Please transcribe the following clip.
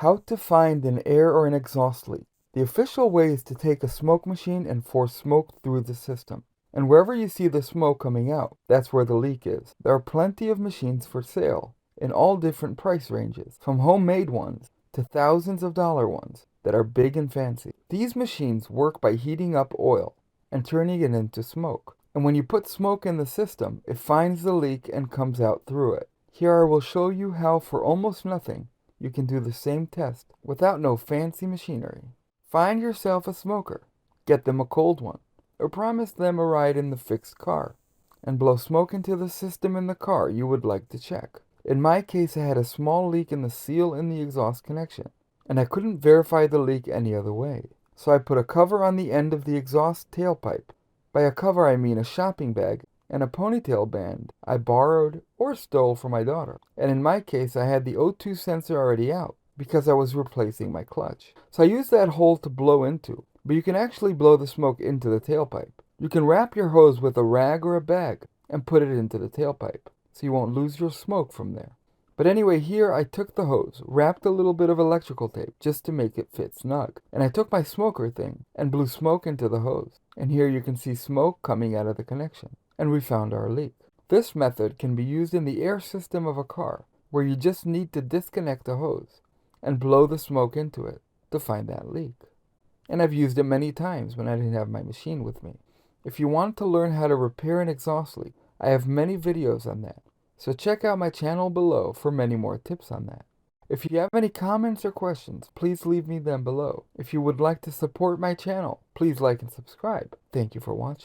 How to find an air or an exhaust leak. The official way is to take a smoke machine and force smoke through the system. And wherever you see the smoke coming out, that's where the leak is. There are plenty of machines for sale in all different price ranges, from homemade ones to thousands of dollar ones that are big and fancy. These machines work by heating up oil and turning it into smoke. And when you put smoke in the system, it finds the leak and comes out through it. Here I will show you how for almost nothing you can do the same test without no fancy machinery. Find yourself a smoker, get them a cold one, or promise them a ride in the fixed car, and blow smoke into the system in the car you would like to check. In my case, I had a small leak in the seal in the exhaust connection, and I couldn't verify the leak any other way. So I put a cover on the end of the exhaust tailpipe. By a cover I mean a shopping bag and a ponytail band I borrowed or stole from my daughter. And in my case, I had the O2 sensor already out because I was replacing my clutch. So I used that hole to blow into, but you can actually blow the smoke into the tailpipe. You can wrap your hose with a rag or a bag and put it into the tailpipe so you won't lose your smoke from there. But anyway, here I took the hose, wrapped a little bit of electrical tape just to make it fit snug, and I took my smoker thing and blew smoke into the hose. And here you can see smoke coming out of the connection. And we found our leak. This method can be used in the air system of a car, where you just need to disconnect a hose and blow the smoke into it to find that leak. And I've used it many times when I didn't have my machine with me. If you want to learn how to repair an exhaust leak, I have many videos on that. So check out my channel below for many more tips on that. If you have any comments or questions, please leave me them below. If you would like to support my channel, please like and subscribe. Thank you for watching.